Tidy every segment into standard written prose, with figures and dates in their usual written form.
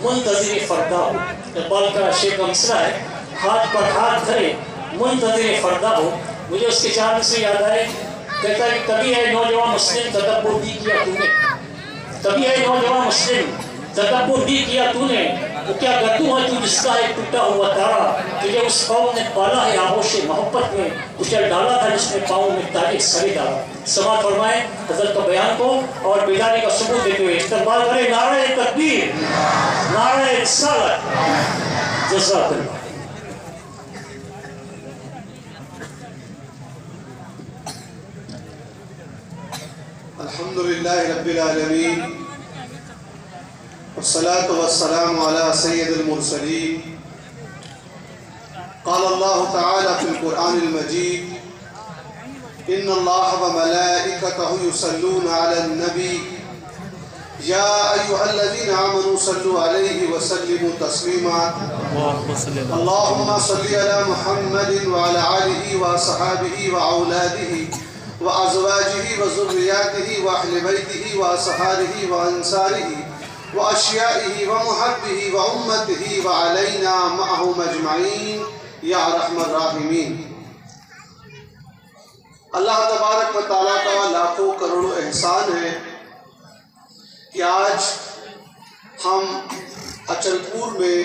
منتظر فردا ہو. اقبال کا شعر کا مصرع ہے، ہاتھ پر ہاتھ دھرے منتظر فردا ہو. مجھے اس کے چاند سے یاد آئے، کہتا ہے کہ کبھی ہے نوجوان مسلم تدبر بھی کیا تو نے، کبھی ہے نوجوان مسلم تدبر بھی کیا تو نے، وہ کیا گردوں ہے تو جس کا ایک ٹوٹا ہوا تارا، تجھے اس قوم نے پالا ہے آغوش محبت میں، کچل ڈالا تھا جس نے پاؤں میں تاج سرے ڈالا. سماعت فرمائیں حضرت کا بیان کو اور بیداری کا ثبوت دیتے ہوئے استقبال کرے نعرہ تکبیر، نعرہ رسالت. جزاک اللہ. الحمدللہ رب العالمین والصلاة والسلام على سید المرسلین. قال اللہ تعالی فی القرآن المجید ان اللہ وملائکتہ یصلون علی النبی یا ایہا الذین آمنوا صلوا علیہ وسلموا تسلیما. اللہم صل علی محمد وعلی آلہ وصحابہ واولادہ وازواجہ وذریاتہ واہل بیتہ واصحابہ وانصارہ واشیائہ ومحبہ وامتہ وعلینا معہم اجمعین یا ارحم الراحمین. اللہ تبارک و تعالیٰ کا لاکھوں کروڑوں احسان ہے کہ آج ہم اچل پور میں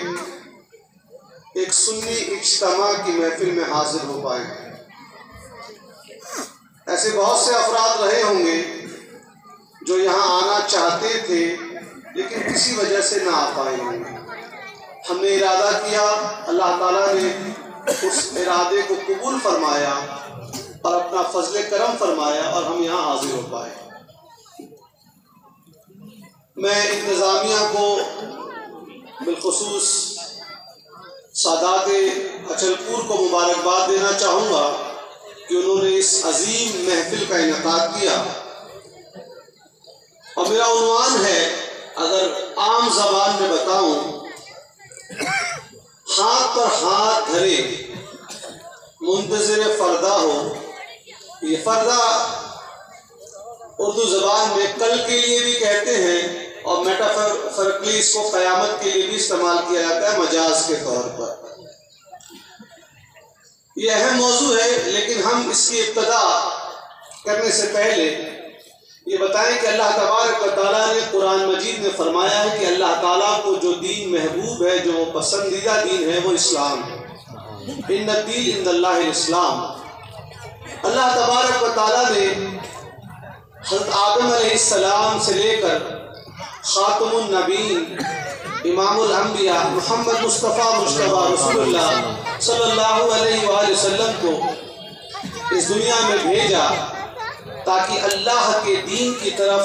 ایک سنی اجتماع کی محفل میں حاضر ہو پائے. ایسے بہت سے افراد رہے ہوں گے جو یہاں آنا چاہتے تھے لیکن کسی وجہ سے نہ آ پائے ہوں گے. ہم نے ارادہ کیا، اللہ تعالیٰ نے اس ارادے کو قبول فرمایا اور اپنا فضل کرم فرمایا اور ہم یہاں حاضر ہو پائے. میں انتظامیہ کو بالخصوص سادات اچل پور کو مبارکباد دینا چاہوں گا کہ انہوں نے اس عظیم محفل کا انعقاد کیا. اور میرا عنوان ہے، اگر عام زبان میں بتاؤں، ہاتھ پر ہاتھ دھرے منتظر فردا ہو. یہ فردا اردو زبان میں کل کے لیے بھی کہتے ہیں اور میٹافورکلی اس کو قیامت کے لیے بھی استعمال کیا جاتا ہے مجاز کے طور پر. یہ اہم موضوع ہے، لیکن ہم اس کی ابتدا کرنے سے پہلے یہ بتائیں کہ اللہ تبارک و تعالیٰ نے قرآن مجید میں فرمایا ہے کہ اللہ تعالیٰ کو جو دین محبوب ہے، جو پسندیدہ دین ہے، وہ اسلام ہے. ان الدین عند اللہ الاسلام. اللہ تبارک و تعالیٰ نے حضرت آدم علیہ السلام سے لے کر خاتم النبیین امام الانبیاء محمد مصطفیٰ رسول اللہ صلی اللہ علیہ وآلہ وسلم کو اس دنیا میں بھیجا تاکہ اللہ کے دین کی طرف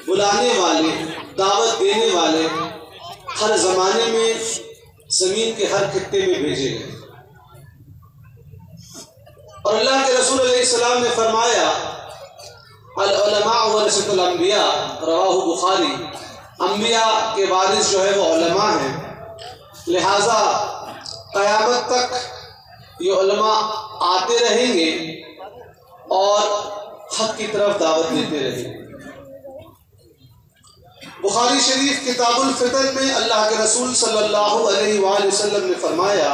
بلانے والے، دعوت دینے والے ہر زمانے میں زمین کے ہر خطے میں بھیجے گئے. اور اللہ کے رسول علیہ السلام نے فرمایا العلماء ورثۃ الانبیاء، رواہ بخاری. انبیاء کے وارث جو ہے وہ علماء ہیں، لہٰذا قیامت تک یہ علماء آتے رہیں گے اور حق کی طرف دعوت دیتے رہیں گے. بخاری شریف کتاب الفتن میں اللہ کے رسول صلی اللہ علیہ وآلہ وسلم نے فرمایا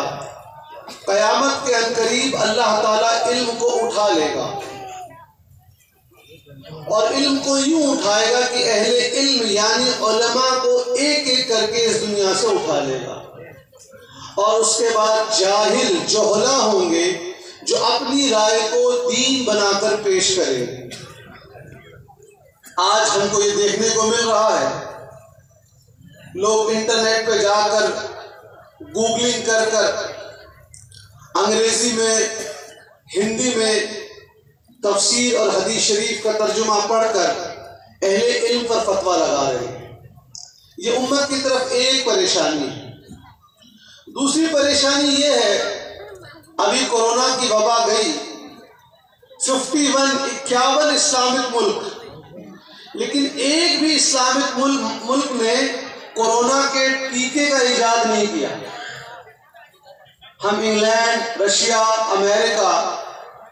قیامت کے عنقریب اللہ تعالیٰ علم کو اٹھا لے گا، اور علم کو یوں اٹھائے گا کہ اہل علم یعنی علماء کو ایک ایک کر کے اس دنیا سے اٹھا لے گا. اور اس کے بعد جاہل جہلا ہوں گے جو اپنی رائے کو دین بنا کر پیش کریں گے. آج ہم کو یہ دیکھنے کو مل رہا ہے، لوگ انٹرنیٹ پہ جا کر گوگلنگ کر کر انگریزی میں، ہندی میں تفسیر اور حدیث شریف کا ترجمہ پڑھ کر اہل علم پر فتویٰ لگا رہے ہیں. یہ امت کی طرف ایک پریشانی ہے. دوسری پریشانی یہ ہے، ابھی کورونا کی وبا گئی، 51 اسلامک ملک، لیکن ایک بھی اسلامک ملک نے کورونا کے ٹیکے کا ایجاد نہیں کیا. ہم انگلینڈ، رشیا، امریکہ،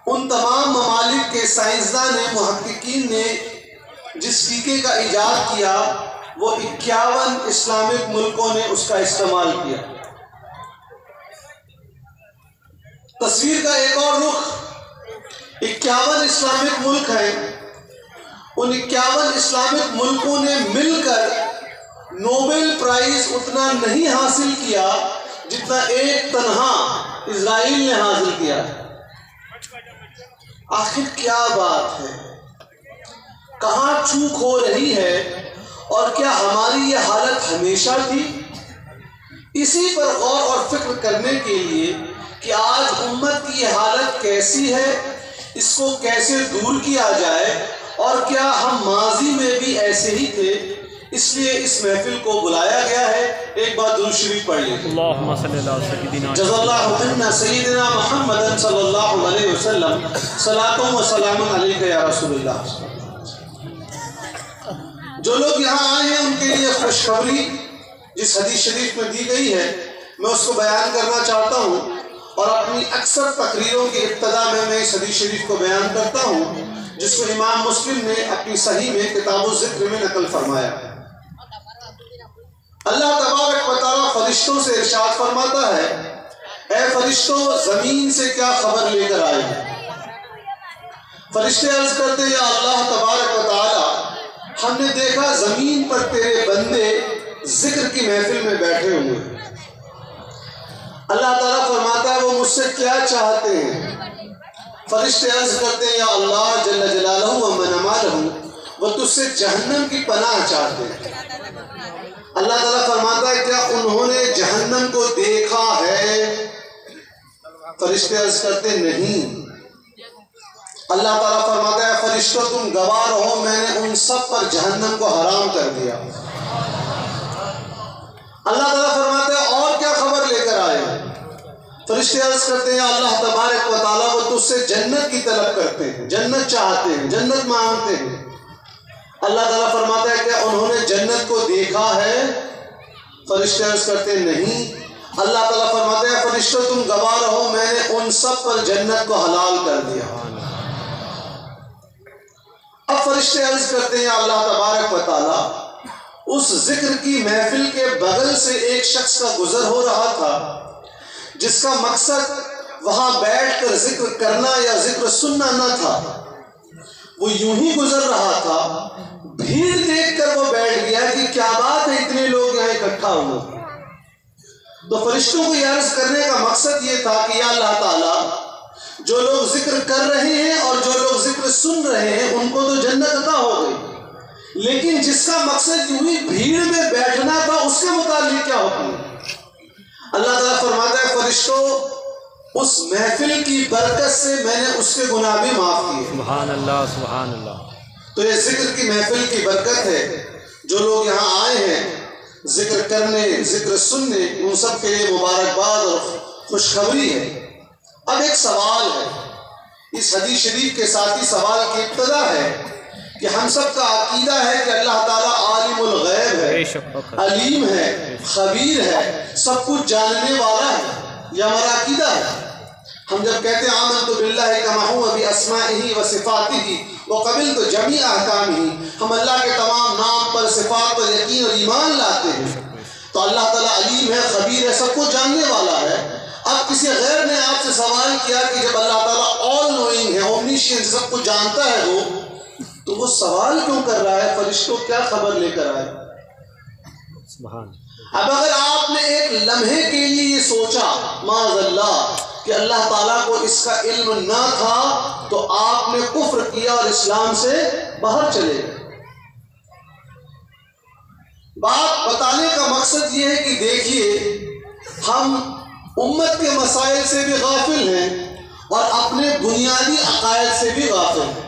ان تمام ممالک کے سائنسداں نے، محققین نے جس ٹیکے کا ایجاد کیا وہ 51 اسلامک ملکوں نے اس کا استعمال کیا۔ تصویر کا ایک اور رخ، 51 اسلامک ملک ہیں، ان 51 اسلامک ملکوں نے مل کر نوبل پرائز اتنا نہیں حاصل کیا جتنا ایک تنہا اسرائیل نے حاصل کیا۔ آخر کیا بات ہے؟ کہاں چوک ہو رہی ہے؟ اور کیا ہماری یہ حالت ہمیشہ تھی؟ اسی پر غور اور فکر کرنے کے لیے کہ آج امت کی یہ حالت کیسی ہے، اس کو کیسے دور کیا جائے، اور کیا ہم ماضی میں بھی ایسے ہی تھے، اس لیے اس محفل کو بلایا گیا ہے۔ ایک بار درود شریف پڑھ لیتے ہیں۔ اللہم صلی اللہ سیدنا جزا اللہ عنا سیدنا محمد صلی اللہ علیہ وسلم صلاۃ و سلام علیک یا رسول اللہ۔ جو لوگ یہاں آئے ہیں ان کے لیے خوشخبری جس حدیث شریف میں دی گئی ہے میں اس کو بیان کرنا چاہتا ہوں، اور اپنی اکثر تقریروں کی ابتدا میں اس حدیث شریف کو بیان کرتا ہوں جس کو امام مسلم نے اپنی صحیح میں کتاب الذکر میں نقل فرمایا۔ اللہ تبارک و تعالیٰ فرشتوں سے ارشاد فرماتا ہے، اے فرشتوں زمین سے کیا خبر لے کر آئے ہیں؟ فرشتے عرض کرتے ہیں، یا اللہ تبارک و تعالیٰ ہم نے دیکھا زمین پر تیرے بندے ذکر کی محفل میں بیٹھے ہوئے ہیں۔ اللہ تعالیٰ فرماتا ہے وہ مجھ سے کیا چاہتے ہیں؟ فرشتے عرض کرتے ہیں، یا اللہ جل جلالہ و من امالہ وہ تجھ سے جہنم کی پناہ چاہتے ہیں۔ اللہ تعالیٰ فرماتا ہے کیا انہوں نے جہنم کو دیکھا ہے؟ فرشتے عرض کرتے نہیں۔ اللہ تعالیٰ فرماتا ہے فرشتوں تم گواہ رہو میں نے ان سب پر جہنم کو حرام کر دیا۔ اللہ تعالیٰ فرماتا ہے اور کیا خبر لے کر آئے؟ فرشتے عرض کرتے ہیں اللہ تبارک و تعالیٰ وہ تجھ سے جنت کی طلب کرتے ہیں، جنت چاہتے ہیں، جنت مانگتے ہیں۔ اللہ تعالیٰ فرماتا ہے کہ انہوں نے جنت کو دیکھا ہے؟ فرشتے عرض کرتے ہیں نہیں۔ اللہ تعالیٰ فرماتا ہے فرشتوں تم گواہ رہو میں نے ان سب پر جنت کو حلال کر دیا۔ اب فرشتے عرض کرتے ہیں اللہ تبارک و تعالیٰ اس ذکر کی محفل کے بغل سے ایک شخص کا گزر ہو رہا تھا جس کا مقصد وہاں بیٹھ کر ذکر کرنا یا ذکر سننا نہ تھا، وہ یوں ہی گزر رہا تھا، بھیڑ دیکھ کر وہ بیٹھ گیا کہ کیا بات ہے اتنے لوگ یہاں اکٹھا ہوئے۔ تو فرشتوں کو یہ عرض کرنے کا مقصد یہ تھا کہ یا اللہ تعالیٰ جو لوگ ذکر کر رہے ہیں اور جو لوگ ذکر سن رہے ہیں ان کو تو جنت عطا ہو گئی، لیکن جس کا مقصد یوں ہی بھیڑ میں بیٹھنا تھا اس کے متعلق کیا حکم ہے؟ اللہ تعالیٰ فرماتا ہے فرشتوں اس محفل کی برکت سے میں نے اس کے گناہ بھی معاف کیے۔ سبحان اللہ سبحان اللہ۔ تو یہ ذکر کی محفل کی برکت ہے، جو لوگ یہاں آئے ہیں ذکر کرنے ذکر سننے ان سب کے لیے مبارکباد اور خوشخبری ہے۔ اب ایک سوال ہے، اس حدیث شریف کے ساتھ ہی سوال کی ابتدا ہے کہ ہم سب کا عقیدہ ہے کہ اللہ تعالیٰ عالم الغیب ہے، علیم ہے، خبیر ہے، سب کچھ جاننے والا ہے، یہ ہمارا عقیدہ ہے۔ ہم جب کہتے ہیں آمنت باللہ کما ہوا باسمائہ و صفاتہ وقبلت جمیع احکامہ، ہم اللہ کے تمام نام پر صفات پر یقین اور ایمان لاتے ہیں، تو اللہ تعالیٰ علیم ہے، خبیر ہے، سب کچھ جاننے والا ہے۔ اب کسی غیر نے آپ سے سوال کیا کہ جب اللہ تعالیٰ آل نوئنگ ہے، اومنیشینٹ، سب کچھ جانتا ہے وہ، تو وہ سوال کیوں کر رہا ہے؟ فرشتوں کیا خبر لے کر آئے؟ سبحان۔ اب اگر آپ نے ایک لمحے کے لیے یہ سوچا معاذ اللہ کہ اللہ تعالیٰ کو اس کا علم نہ تھا تو آپ نے کفر کیا اور اسلام سے باہر چلے گئے۔ بات بتانے کا مقصد یہ ہے کہ دیکھیے ہم امت کے مسائل سے بھی غافل ہیں اور اپنے بنیادی عقائد سے بھی غافل ہیں۔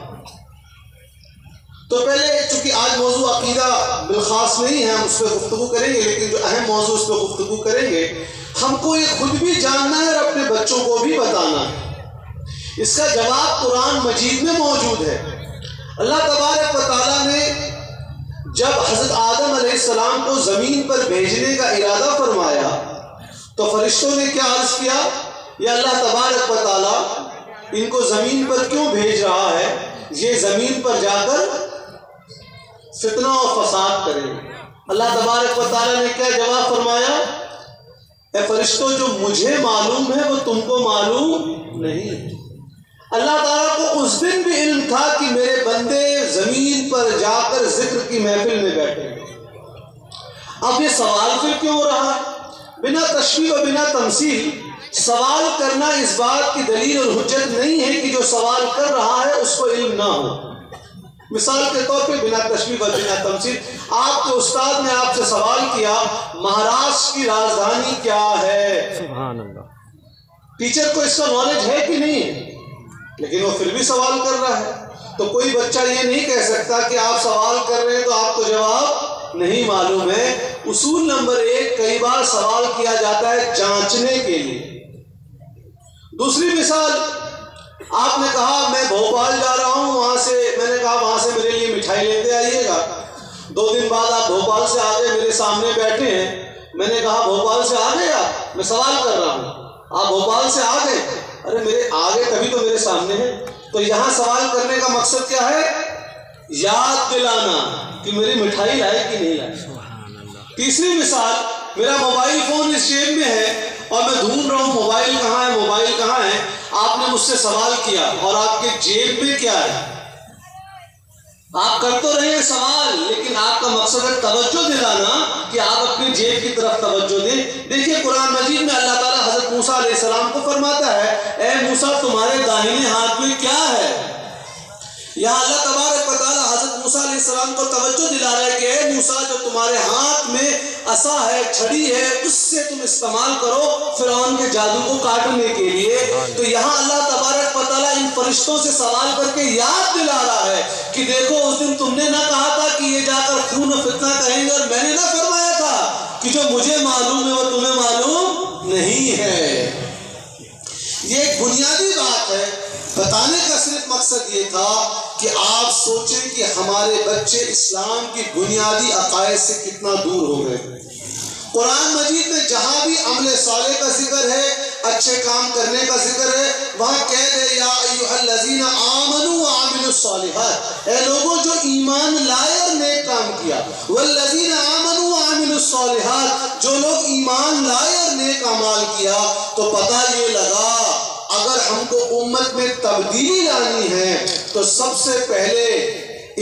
تو پہلے چونکہ آج موضوع عقیدہ بالخاص نہیں ہے، ہم اس پہ گفتگو کریں گے، لیکن جو اہم موضوع اس پہ گفتگو کریں گے، ہم کو یہ خود بھی جاننا ہے اور اپنے بچوں کو بھی بتانا ہے۔ اس کا جواب قرآن مجید میں موجود ہے۔ اللہ تبارک و تعالیٰ نے جب حضرت آدم علیہ السلام کو زمین پر بھیجنے کا ارادہ فرمایا تو فرشتوں نے کیا عرض کیا؟ یا اللہ تبارک و تعالیٰ ان کو زمین پر کیوں بھیج رہا ہے؟ یہ زمین پر جا کر فتنہ اور فساد کریں گے، اللہ تبارک و تعالیٰ نے کیا جواب فرمایا؟ اے فرشتوں، جو مجھے معلوم ہے وہ تم کو معلوم نہیں۔ اللہ تعالیٰ کو اس دن بھی علم تھا کہ میرے بندے زمین پر جا کر ذکر کی محفل میں بیٹھے۔ اب یہ سوال پھر کیوں ہو رہا ہے؟ بنا تشبیہ و بنا تمثیل سوال کرنا اس بات کی دلیل اور حجت نہیں ہے کہ جو سوال کر رہا ہے اس کو علم نہ ہو۔ مثال کے طور پہ بنا تشبیہ و بنا تمثیل، آپ کے استاد نے آپ سے سوال کیا مہاراشٹر کی راجدھانی کیا ہے؟ سبحان اللہ۔ ٹیچر کو اس کا نالج ہے کہ نہیں ہے؟ لیکن وہ پھر بھی سوال کر رہا ہے۔ تو کوئی بچہ یہ نہیں کہہ سکتا کہ آپ سوال کر رہے ہیں تو آپ کو جواب نہیں معلوم ہے۔ اصول نمبر 1، کئی بار سوال کیا جاتا ہے جانچنے کے لیے۔ دوسری مثال، آپ نے کہا میں بھوپال جا رہا ہوں، وہاں سے میں نے کہا وہاں سے میرے لیے مٹھائی لیتے آئیے گا۔ 2 دن بعد آپ بھوپال سے آ گئے، میرے سامنے بیٹھے ہیں، میں نے کہا بھوپال سے آ گئے آپ؟ میں سوال کر رہا ہوں، آپ بھوپال سے آ گئے؟ ارے میرے آگے تبھی تو میرے سامنے ہے۔ تو یہاں سوال کرنے کا مقصد کیا ہے؟ یاد دلانا کہ میری مٹھائی لائے کہ نہیں لائے۔ تیسری مثال، میرا موبائل فون اس جیب میں ہے اور میں ڈھونڈ رہا ہوں موبائل کہاں ہے، موبائل کہاں ہے۔ آپ نے مجھ سے سوال کیا اور آپ کے جیب میں کیا ہے؟ آپ کر تو رہے ہیں سوال، لیکن آپ کا مقصد ہے توجہ دلانا کہ آپ اپنی جیب کی طرف توجہ دیں۔ دیکھیے قرآن مجید میں اللہ تعالیٰ حضرت موسیٰ علیہ السلام کو فرماتا ہے اے موسیٰ تمہارے داہنے ہاتھ میں کیا ہے؟ یہاں اللہ تبارک و تعالیٰ حضرت موسیٰ علیہ السلام کو توجہ دلا رہا ہے کہ اے موسیٰ جو تمہارے ہاتھ میں عصا ہے، چھڑی ہے، اس سے تم استعمال کرو فرعون کے جادو کو کاٹنے کے لیے۔ تو یہاں اللہ تبارک و تعالیٰ ان فرشتوں سے سوال کر کے یاد دلا رہا ہے کہ دیکھو اس دن تم نے نہ کہا تھا کہ یہ جا کر خون و فتنہ کہیں گے، اور میں نے نہ فرمایا تھا کہ جو مجھے معلوم ہے وہ تمہیں معلوم نہیں ہے۔ یہ ایک بنیادی بات ہے، بتانے کا صرف مقصد یہ تھا کہ آپ سوچیں کہ ہمارے بچے اسلام کی بنیادی عقائد سے کتنا دور ہو گئے۔ قرآن مجید میں جہاں بھی عمل صالح کا ذکر ہے، اچھے کام کرنے کا ذکر ہے، وہاں کہہ دے یا ایھا الذین آمنوا وعملوا الصالحات، اے لوگوں جو ایمان لائے اور نیک کام کیا، والذین آمنوا وعملوا الصالحات، جو لوگ ایمان لائے اور نیک اعمال کیا۔ تو پتہ یہ لگا اگر ہم کو امت میں تبدیلی لانی ہے تو سب سے پہلے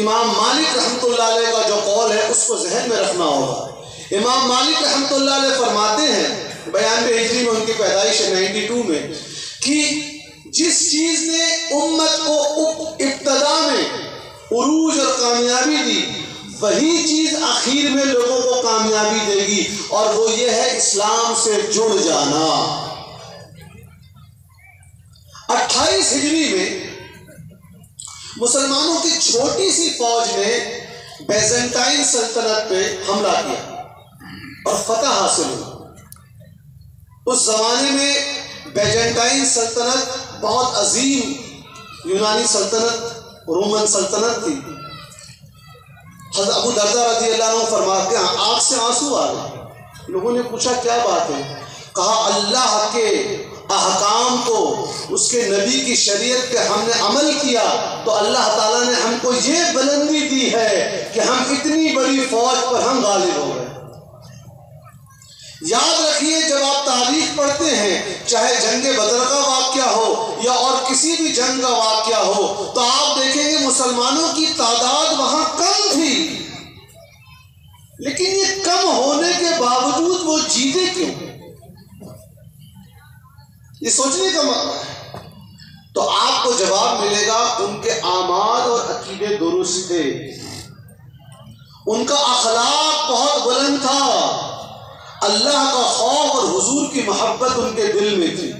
امام مالک رحمۃ اللہ علیہ کا جو قول ہے اس کو ذہن میں رکھنا ہوگا۔ امام مالک رحمۃ اللہ علیہ فرماتے ہیں 92 ہجری میں ان کی پیدائش ہے 92 میں، کہ جس چیز نے امت کو ابتدا میں عروج اور کامیابی دی وہی چیز آخر میں لوگوں کو کامیابی دے گی، اور وہ یہ ہے اسلام سے جڑ جانا۔ 28 ہجری میں مسلمانوں کی چھوٹی سی فوج نے بیزنٹائن سلطنت پہ حملہ کیا اور فتح حاصل ہوئی۔ اس زمانے میں بیزنٹائن سلطنت بہت عظیم یونانی سلطنت، رومن سلطنت تھی۔ حضرت ابو دردہ رضی اللہ عنہ فرماتے ہیں آنکھ سے آنسو آ گئے۔ لوگوں نے پوچھا کیا بات ہے؟ کہا اللہ کے احکام کو، اس کے نبی کی شریعت پہ ہم نے عمل کیا تو اللہ تعالیٰ نے ہم کو یہ بلندی دی ہے کہ ہم اتنی بڑی فوج پر ہم غالب ہو گئے۔ یاد رکھیے جب آپ تاریخ پڑھتے ہیں، چاہے جنگ بدر کا واقعہ ہو یا اور کسی بھی جنگ کا واقعہ ہو، تو آپ دیکھیں گے مسلمانوں کی تعداد وہاں کم تھی، لیکن یہ کم ہونے کے باوجود وہ جیتے کیوں؟ یہ سوچنے کا مسئلہ ہے۔ تو آپ کو جواب ملے گا ان کے اعمال اور عقیدے درست تھے، ان کا اخلاق بہت بلند تھا، اللہ کا خوف اور حضور کی محبت ان کے دل میں تھی۔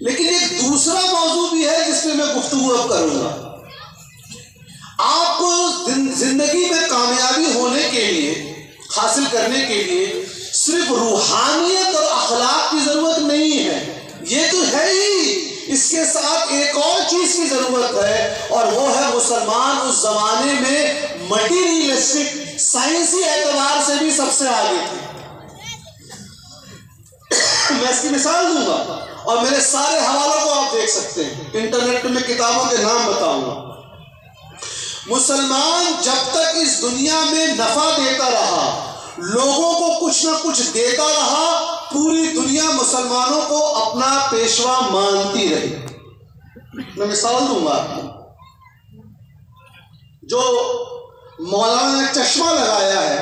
لیکن ایک دوسرا موضوع بھی ہے جس پہ میں گفتگو اب کروں گا۔ آپ کو زندگی میں کامیابی ہونے کے لیے، حاصل کرنے کے لیے صرف روحانیت اور اخلاق کی ضرورت نہیں ہے، یہ تو ہے ہی، اس کے ساتھ ایک اور چیز کی ضرورت ہے، اور وہ ہے مسلمان اس زمانے میں مٹیریلسٹک سائنسی اعتبار سے بھی سب سے آگے تھے۔ میں اس کی مثال دوں گا اور میرے سارے حوالوں کو آپ دیکھ سکتے ہیں، انٹرنیٹ پہ میں کتابوں کے نام بتاؤں گا۔ مسلمان جب تک اس دنیا میں نفع دیتا رہا، لوگوں کو کچھ نہ کچھ دیتا رہا، پوری دنیا مسلمانوں کو اپنا پیشوا مانتی رہی۔ میں مثال دوں گا، جو مولانا نے چشمہ لگایا ہے،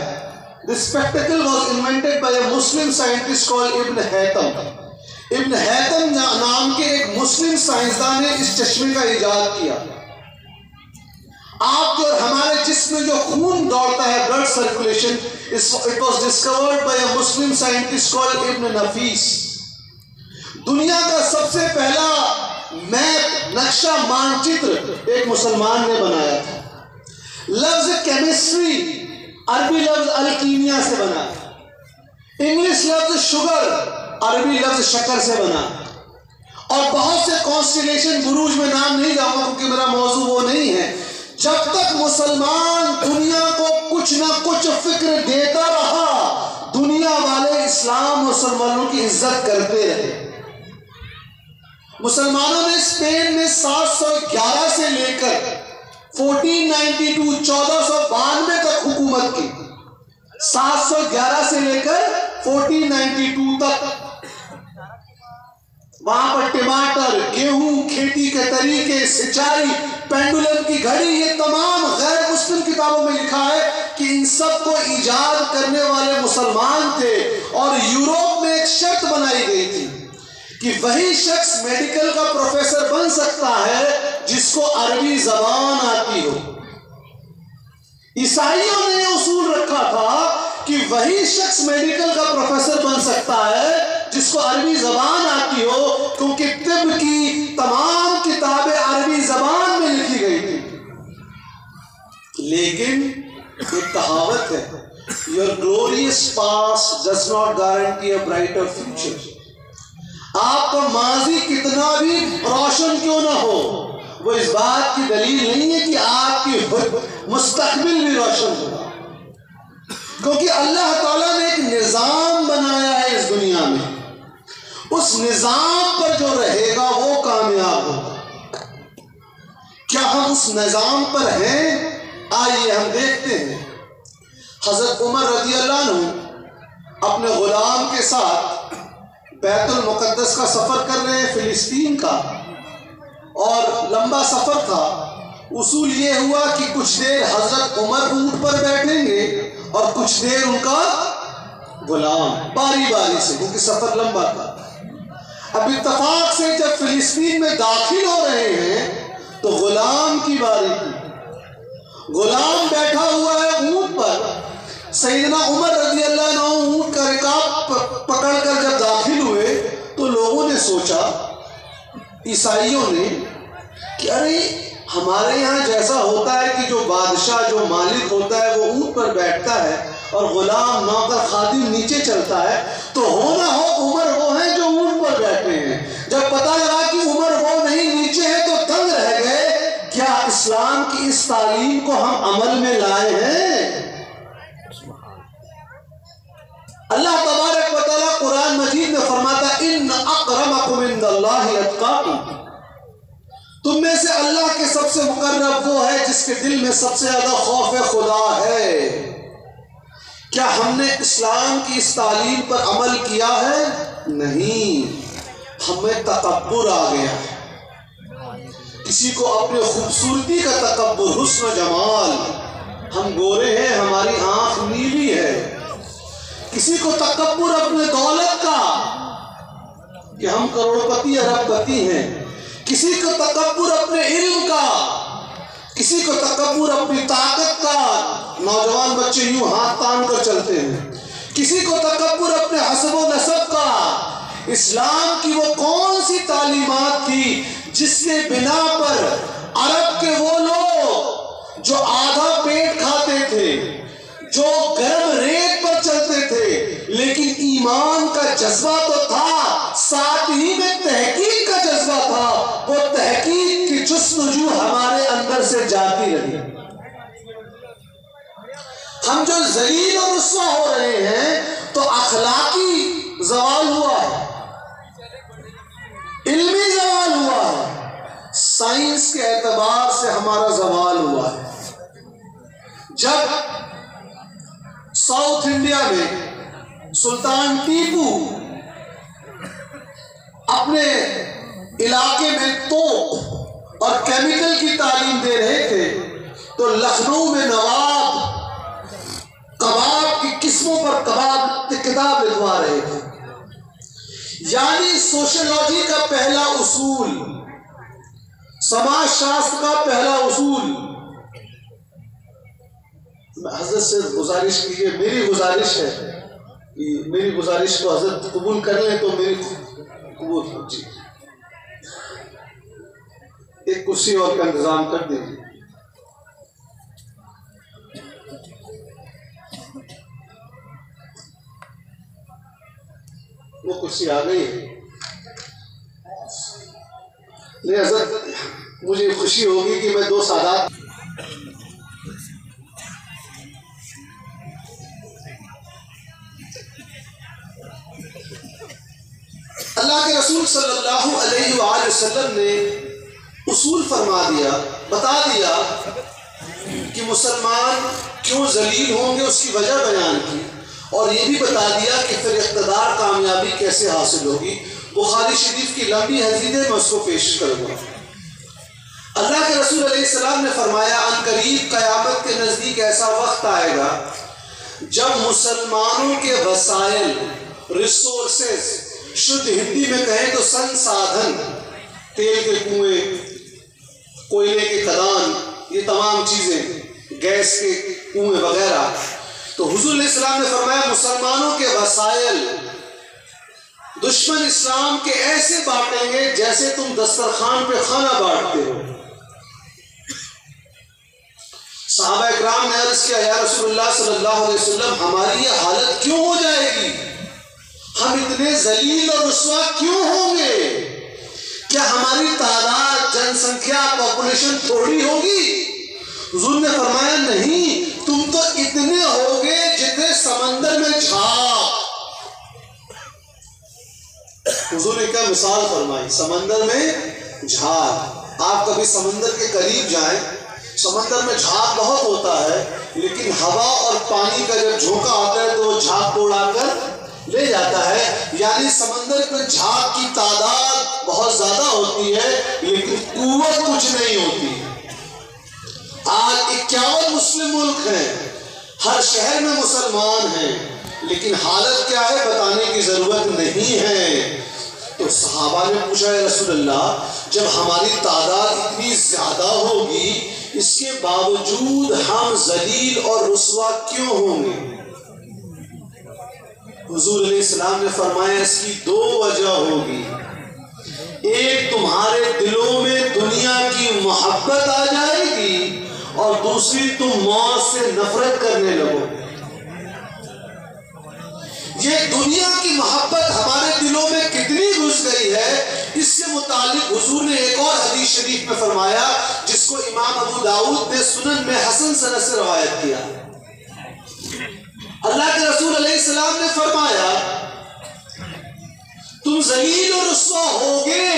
this spectacle was invented by a Muslim scientist called Ibn Haytham۔ ابن حیتم نام کے ایک مسلم سائنسدان نے اس چشمے کا ایجاد کیا۔ آپ کے اور ہمارے جسم میں جو خون دوڑتا ہے، blood circulation, it was discovered by a Muslim scientist called ابن نفیس۔ دنیا کا سب سے پہلا میپ، نقشہ، مانچتر ایک مسلمان نے بنایا تھا۔ لفظ کیمسٹری عربی لفظ الکیمیا سے بنا، انگلش لفظ شوگر عربی لفظ شکر سے بنا، اور بہت سے کانسٹیلیشن بروج میں نام نہیں جاؤں گا کیونکہ میرا موضوع وہ نہیں ہے۔ جب تک مسلمان دنیا کو کچھ نہ کچھ فکر دیتا رہا، دنیا والے اسلام مسلمانوں کی عزت کرتے رہے۔ مسلمانوں نے اسپین میں 711 سے لے کر 1492 تک حکومت کی، 711 سے لے کر 1492 تک۔ وہاں پر ٹماٹر، گیہوں، کھیتی کے طریقے، سچائی، پینڈولم کی گھڑی، یہ تمام غیر مسلم کتابوں میں لکھا ہے کہ ان سب کو ایجاد کرنے والے مسلمان تھے۔ اور یوروپ میں ایک شرط بنائی گئی تھی کہ وہی شخص میڈیکل کا پروفیسر بن سکتا ہے جس کو عربی زبان آتی ہو۔ عیسائیوں نے یہ اصول رکھا تھا کہ وہی شخص میڈیکل کا پروفیسر بن سکتا ہے جس کو عربی زبان آتی ہو، کیونکہ طب کی تمام کتابیں عربی زبان میں لکھی گئی تھی۔ لیکن ایک کہاوت ہے، your glorious past does not guarantee a brighter future۔ آپ کا ماضی کتنا بھی روشن کیوں نہ ہو، وہ اس بات کی دلیل نہیں ہے کہ آپ کی مستقبل بھی روشن ہوگا، کیونکہ اللہ تعالیٰ نے ایک نظام بنایا ہے اس دنیا میں، اس نظام پر جو رہے گا وہ کامیاب ہوگا۔ کیا ہم اس نظام پر ہیں؟ آئیے ہم دیکھتے ہیں۔ حضرت عمر رضی اللہ عنہ اپنے غلام کے ساتھ بیت المقدس کا سفر کر رہے ہیں، فلسطین کا، اور لمبا سفر تھا۔ اصول یہ ہوا کہ کچھ دیر حضرت عمر اونٹ پر بیٹھیں گے اور کچھ دیر ان کا غلام، باری باری سے، کیونکہ سفر لمبا تھا۔ اب اتفاق سے جب فلسطین میں داخل ہو رہے ہیں تو غلام کی باری تھی۔ غلام بیٹھا ہوا ہے اونٹ پر، سیدنا عمر رضی اللہ عنہ اونٹ کا رکاب پکڑ کر جب داخل ہوئے تو لوگوں نے سوچا، عیسائیوں نے، کہ ارے ہمارے یہاں جیسا ہوتا ہے کہ جو بادشاہ، جو مالک ہوتا ہے وہ اونٹ پر بیٹھتا ہے اور غلام، نوکر، خادم نیچے چلتا ہے، تو ہونا ہو عمر وہ ہیں جو اونٹ پر بیٹھے ہیں۔ جب پتہ لگا کہ عمر وہ نہیں، نیچے ہے، تو دنگ رہ گئے، کیا اسلام کی اس تعلیم کو ہم عمل میں لائے ہیں؟ اللہ تبارک و تعالیٰ قرآن مجید میں فرماتا ہے، ان اکرمکم عند اللہ اتقاکم، تم میں سے اللہ کے سب سے مقرب وہ ہے جس کے دل میں سب سے زیادہ خوف خدا ہے۔ کیا ہم نے اسلام کی اس تعلیم پر عمل کیا ہے؟ نہیں، ہمیں تکبر آ گیا ہے۔ کسی کو اپنے خوبصورتی کا تکبر، حسن و جمال، ہم گورے ہیں، ہماری آنکھ نیلی ہے۔ کسی کو تکبر اپنے دولت کا کہ ہم کروڑپتی ارب پتی ہیں، کسی کو تکبر اپنے علم کا، کسی کو تکبر اپنی طاقت کا، نوجوان بچے یوں ہاتھ تان کر چلتے ہیں، کسی کو تکبر اپنے حسب و نسب کا۔ اسلام کی وہ کون سی تعلیمات تھی جس کے بنا پر عرب کے وہ لوگ جو آدھا پیٹ کھاتے تھے، جو گرم ریت پر چلتے تھے، لیکن ایمان کا جذبہ تو تھا، ساتھ ہی میں تحقیق کا جذبہ تھا، وہ تحقیق کی جستجو ہمارے اندر سے جاتی رہی۔ ہم جو ذلیل اور رسوا ہو رہے ہیں تو اخلاقی زوال ہوا ہے، علمی زوال ہوا ہے، سائنس کے اعتبار سے ہمارا زوال ہوا ہے۔ جب ساؤتھ انڈیا میں سلطان ٹیپو اپنے علاقے میں توپ اور کیمیکل کی تعلیم دے رہے تھے تو لکھنؤ میں نواب کباب کی قسموں پر کباب کی کتاب لکھوا رہے تھے. یعنی سوشیولوجی کا پہلا اصول، سماج شاستر کا پہلا اصول. حضرت سے گزارش کیجیے، میری گزارش ہے کہ میری گزارش کو حضرت قبول کر لیں تو میری قبول جی ایک کرسی اور کا انتظام کر دیجیے. وہ کرسی آ گئی ہے. نہیں حضرت، مجھے خوشی ہوگی کہ میں دو سادات اللہ کے رسول صلی اللہ علیہ وآلہ وسلم نے اصول فرما دیا، بتا دیا کہ مسلمان کیوں ذلیل ہوں گے، اس کی وجہ بیان کی، اور یہ بھی بتا دیا کہ پھر اقتدار کامیابی کیسے حاصل ہوگی. بخاری شریف کی لمبی حدیث میں اس کو پیش کروں گا. اللہ کے رسول علیہ السلام نے فرمایا ان قریب قیامت کے نزدیک ایسا وقت آئے گا جب مسلمانوں کے وسائل، ریسورسز، شدھ ہندی میں کہیں تو سنسادھن، تیل کے کنویں، کوئلے کے کھدان، یہ تمام چیزیں، گیس کے کنویں وغیرہ، تو حضور علیہ السلام نے فرمایا مسلمانوں کے وسائل دشمن اسلام کے ایسے بانٹیں گے جیسے تم دسترخوان پہ کھانا بانٹتے ہو. صحابہ اکرام نے عرض کیا یا رسول اللہ صلی اللہ علیہ وسلم ہماری یہ حالت کیوں ہو جائے گی؟ ہم اتنے ذلیل اور رسوا کیوں ہوں گے؟ کیا ہماری تعداد، جن سنکھیا، پاپولیشن تھوڑی ہوگی؟ حضور نے فرمایا نہیں، تم تو اتنے ہوگے جتنے سمندر میں جھاگ. حضور نے کیا مثال فرمائی؟ سمندر میں جھاگ. آپ کبھی سمندر کے قریب جائیں، سمندر میں جھاگ بہت ہوتا ہے، لیکن ہوا اور پانی کا جب جھونکا آتا ہے تو جھاگ کو اڑا کر لے جاتا ہے. یعنی سمندر میں جھاگ کی تعداد بہت زیادہ ہوتی ہے لیکن قوت کچھ نہیں ہوتی. آج 51 مسلم ملک ہیں، ہر شہر میں مسلمان ہیں، لیکن حالت کیا ہے بتانے کی ضرورت نہیں ہے. تو صحابہ نے پوچھا یا رسول اللہ جب ہماری تعداد اتنی زیادہ ہوگی اس کے باوجود ہم ذلیل اور رسوا کیوں ہوں گے؟ حضور علیہ السلام نے فرمایا اس کی دو وجہ ہوگی. ایک تمہارے دلوں میں دنیا کی محبت آ جائے گی اور دوسری تم موت سے نفرت کرنے لگو. یہ دنیا کی محبت ہمارے دلوں میں کتنی گھس گئی ہے، اس سے متعلق حضور نے ایک اور حدیث شریف میں فرمایا جس کو امام ابو داؤد نے سنن میں حسن سند سے روایت کیا. اللہ کے رسول علیہ السلام نے فرمایا تم ذلیل اور رسوا ہوگے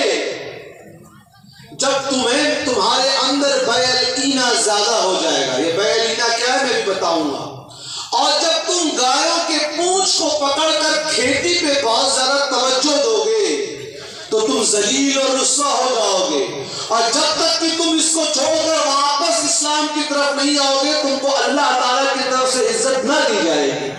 جب تمہارے اندر بیعلینا زیادہ ہو جائے گا. یہ بیعلینا کیا ہے میں بھی بتاؤں گا. اور جب تم گایوں کے پونچھ کو پکڑ کر کھیتی پہ بہت زیادہ توجہ دو گے تو تم ذلیل اور رسوا ہو جاؤ گے. اور جب تک کہ تم اس کو چھوڑ کر واپس اسلام کی طرف نہیں آؤ گے تم کو اللہ تعالیٰ کی طرف سے عزت نہ دی جائے گی.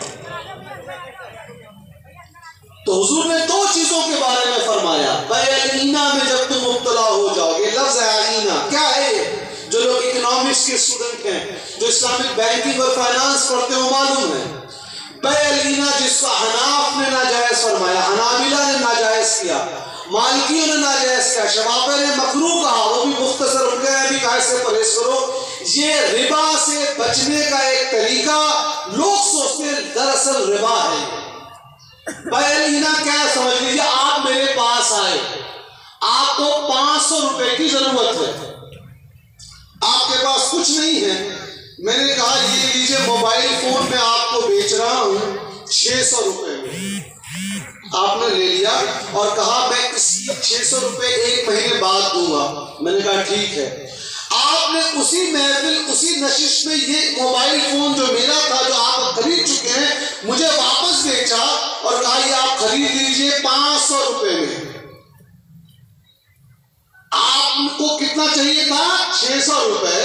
تو حضور نے دو چیزوں کے بارے میں فرمایا. بیعلینا میں جب تم مبتلا ہو جاؤ گے، لفظ علینا کیا ہے؟ جو لوگ اکنامکس کے اسٹوڈنٹ ہیں، جو اسلامک بینکنگ اور فائنانس پڑھتے ہیں وہ معلوم ہے. بیعلینا جس کا حناف نے ناجائز فرمایا، حنابلہ نے ناجائز کیا، مالکیوں نے ناجائز کیا، شوافع نے مکروہ کہا، وہ بھی مختصر ان کا بھی کہا سے پرہیز کرو. یہ ربا سے بچنے کا ایک طریقہ لوگ سوچتے ہیں دراصل ربا ہے. بیعلینا کیا سمجھ لیجیے، آپ میرے پاس آئے، آپ کو 500 روپے کی ضرورت ہے، آپ کے پاس کچھ نہیں ہے. میں نے کہا یہ لیجیے موبائل فون میں آپ کو بیچ رہا ہوں 600 روپے میں. آپ نے لے لیا اور کہا میں اس 600 روپے 1 مہینے بعد دوں گا. میں نے کہا ٹھیک ہے. آپ نے اسی محفل اسی نشست میں یہ موبائل فون جو میرا تھا جو آپ خرید چکے ہیں مجھے واپس بیچا اور کہا یہ آپ خرید لیجئے 500 روپے میں. آپ کو کتنا چاہیے تھا؟ 600 روپے.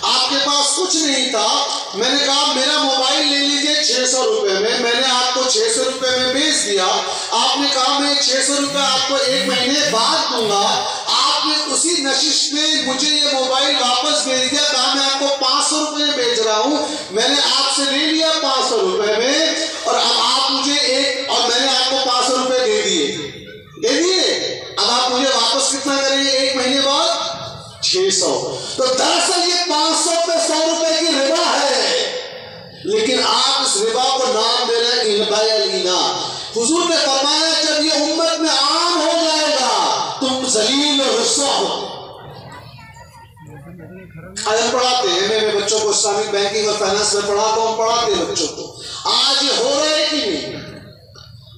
آپ کے پاس کچھ نہیں تھا. میں نے کہا میرا موبائل لے لیجئے 600 روپے میں. میں نے آپ کو 600 روپے میں بیچ دیا. آپ نے کہا میں 600 روپے آپ کو 1 مہینے بعد دوں گا. آپ نے اسی نشست میں مجھے یہ موبائل واپس بھیج دیا. کہا میں آپ کو 500 روپے میں بیچ رہا ہوں. میں نے آپ سے لے لیا 500 روپے میں اور اب آپ مجھے اور میں نے آپ کو 500 روپے دے دیے. اب آپ مجھے واپس کتنا کریں گے 1 مہینے بعد؟ 600. تو دراصل یہ 500 پہ 100 روپے کی ربا ہے، لیکن آپ اس ربا کو نام دے رہے ہیں البیع الینا. حضور نے فرمایا جب یہ امت میں عام ہو جائے گا تم ذلیل اور رسوا ہو. آج ہم پڑھاتے ہیں، میں بچوں کو اسلامک بینکنگ اور فائنانس میں پڑھاتا ہوں، پڑھاتے ہیں بچوں کو. آج یہ ہو رہا ہے کہ نہیں؟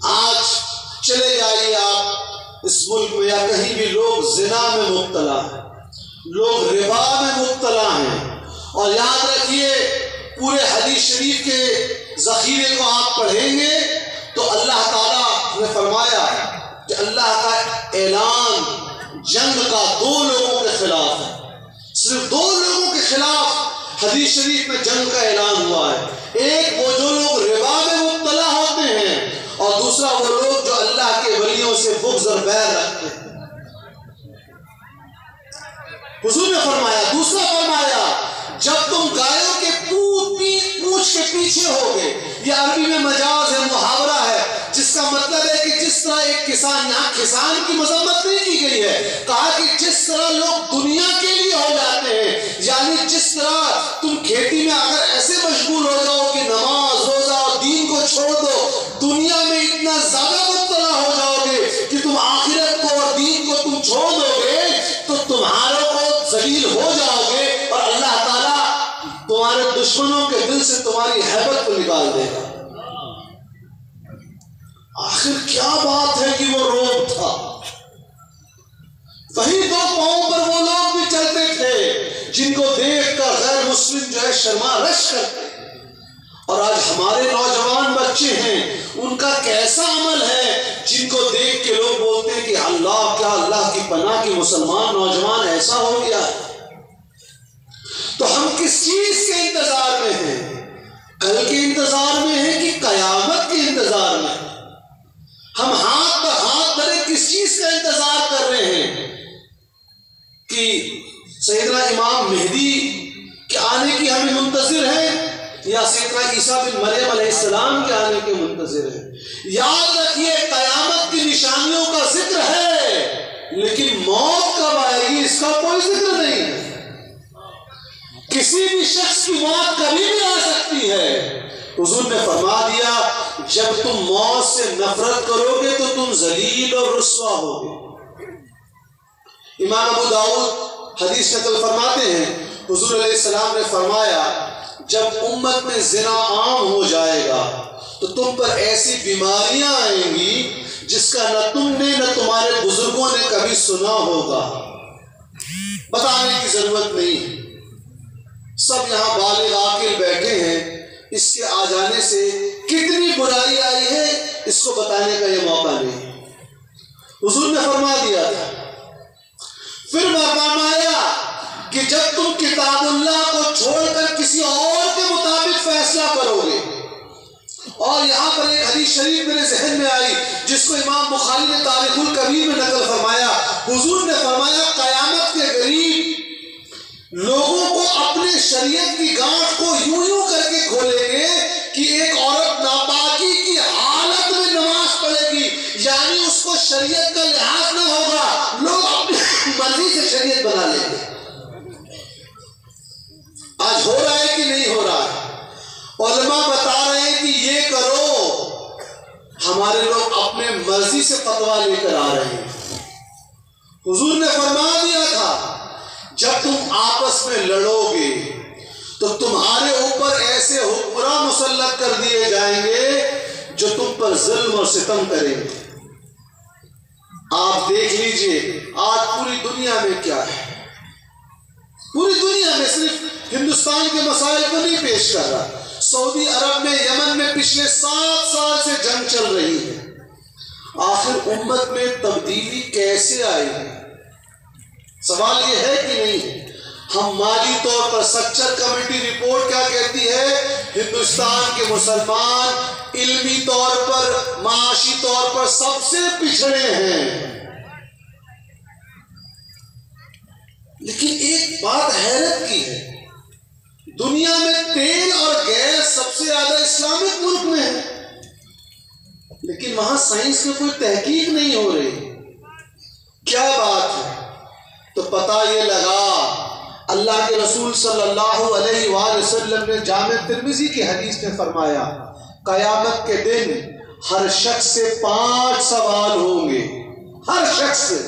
آج چلے جائیے آپ اس ملک میں یا کہیں بھی لوگ زنا میں مبتلا ہیں، لوگ ربا میں مبتلا ہیں. اور یاد رکھیے پورے حدیث شریف کے ذخیرے کو آپ پڑھیں گے تو اللہ تعالیٰ نے فرمایا کہ اللہ کا اعلان جنگ کا 2 لوگوں کے خلاف ہے. صرف 2 لوگوں کے خلاف حدیث شریف میں جنگ کا اعلان ہوا ہے. ایک وہ جو لوگ ربا میں مبتلا ہوتے ہیں اور دوسرا وہ لوگ جو اللہ کے ولیوں سے بغض اور بیع رکھتے ہیں. حضور نے فرمایا، دوسرا فرمایا جب تم گایوں کے پونچھ کے پیچھے ہوگے. یہ عربی میں مجاز ہے، محاورہ ہے، جس کا مطلب ہے کہ جس طرح ایک کسان، یہاں کسان کی مذمت نہیں کی گئی ہے، کہا کہ جس طرح لوگ دنیا کے لیے ہو جاتے ہیں، یعنی جس طرح تم کھیتی میں اگر ایسے مشغول ہو جاؤ کہ نماز روزہ اور دین کو چھوڑ دو، دنیا میں اتنا زیادہ مبتلا ہو جاؤ گے کہ تم آخرت کو اور دین کو تم چھوڑ دو گے تو تمہاروں کو ذلیل ہو جاؤ گے اور اللہ تعالیٰ تمہارے دشمنوں کے دل سے تمہاری ہیبت کو نکال دے گا. آخر کیا بات ہے کہ وہ روب تھا. وہی 2 پاؤں پر وہ لوگ بھی چلتے تھے جن کو دیکھ کر غیر مسلم جو ہے شرما رش کرتے. اور آج ہمارے نوجوان بچے ہیں، ان کا کیسا عمل ہے جن کو دیکھ کے لوگ بولتے ہیں کہ اللہ، کیا اللہ کی پناہ کی مسلمان نوجوان ایسا ہو گیا ہے. تو ہم کس چیز کے انتظار میں ہیں؟ کل کے انتظار میں ہیں کہ قیامت کے انتظار میں ہیں؟ ہم ہاتھ پر ہاتھ دھرے کس چیز کا انتظار کر رہے ہیں؟ کہ سیدنا امام مہدی کے آنے کی ہمیں منتظر ہیں یا سیدنا عیسیٰ بن مریم علیہ السلام کے آنے کے منتظر ہیں؟ یاد رکھیے قیامت کی نشانیوں کا ذکر ہے، لیکن موت کب آئے گی اس کا کوئی ذکر نہیں ہے. کسی بھی شخص کی موت کبھی بھی آ سکتی ہے. حضور نے فرما دیا جب تم موت سے نفرت کرو گے تو تم ذلیل اور رسوا ہوگے. امام ابو داؤد حدیث نقل فرماتے ہیں حضور علیہ السلام نے فرمایا جب امت میں زنا عام ہو جائے گا تو تم پر ایسی بیماریاں آئیں گی جس کا نہ تم نے نہ تمہارے بزرگوں نے کبھی سنا ہوگا. بتانے کی ضرورت نہیں ہے، سب یہاں بالغ عاقل بیٹھے ہیں. اس کے آ جانے سے کتنی برائی آئی ہے اس کو بتانے کا یہ موقع نہیں. حضور نے فرما دیا تھا. پھر فرمایا کہ جب تم کتاب اللہ کو چھوڑ کر کسی اور کے مطابق فیصلہ کرو گے. اور یہاں پر ایک حدیث شریف میرے ذہن میں آئی جس کو امام بخاری نے تاریخ الکبیر میں نقل فرمایا. حضور نے فرمایا قیامت کے قریب لوگوں کو اپنے شریعت کی گانٹھ کو یوں کر کے کھولیں گے کہ ایک عورت ناپاکی کی حالت میں نماز پڑھے گی، یعنی اس کو شریعت کا لحاظ نہ ہوگا، لوگ اپنی مرضی سے شریعت بنا لیں گے. آج ہو رہا ہے کہ نہیں ہو رہا ہے؟ علماء بتا رہے ہیں کہ یہ کرو، ہمارے لوگ اپنے مرضی سے فتویٰ لے کر آ رہے ہیں. حضور نے فرما دیا تھا جب تم آپس میں لڑو گے تو تمہارے اوپر ایسے حکمراں مسلط کر دیے جائیں گے جو تم پر ظلم اور ستم کریں گے. آپ دیکھ لیجئے آج پوری دنیا میں کیا ہے. پوری دنیا میں، صرف ہندوستان کے مسائل کو نہیں پیش کر رہا۔ سعودی عرب میں، یمن میں پچھلے 7 سال سے جنگ چل رہی ہے۔ آخر امت میں تبدیلی کیسے آئی ہے؟ سوال یہ ہے کہ نہیں؟ ہم مالی طور پر، سکچر کمیٹی رپورٹ کیا کہتی ہے؟ ہندوستان کے مسلمان علمی طور پر، معاشی طور پر سب سے پچھڑے ہیں۔ لیکن ایک بات حیرت کی ہے، دنیا میں تیل اور گیس سب سے زیادہ اسلامک ملک میں ہے، لیکن وہاں سائنس میں کوئی تحقیق نہیں ہو رہی۔ کیا بات ہے؟ تو پتہ یہ لگا، اللہ کے رسول صلی اللہ علیہ وآلہ وسلم نے جامع ترمذی کی حدیث میں فرمایا، قیامت کے دن ہر شخص سے 5 سوال ہوں گے، ہر شخص سے۔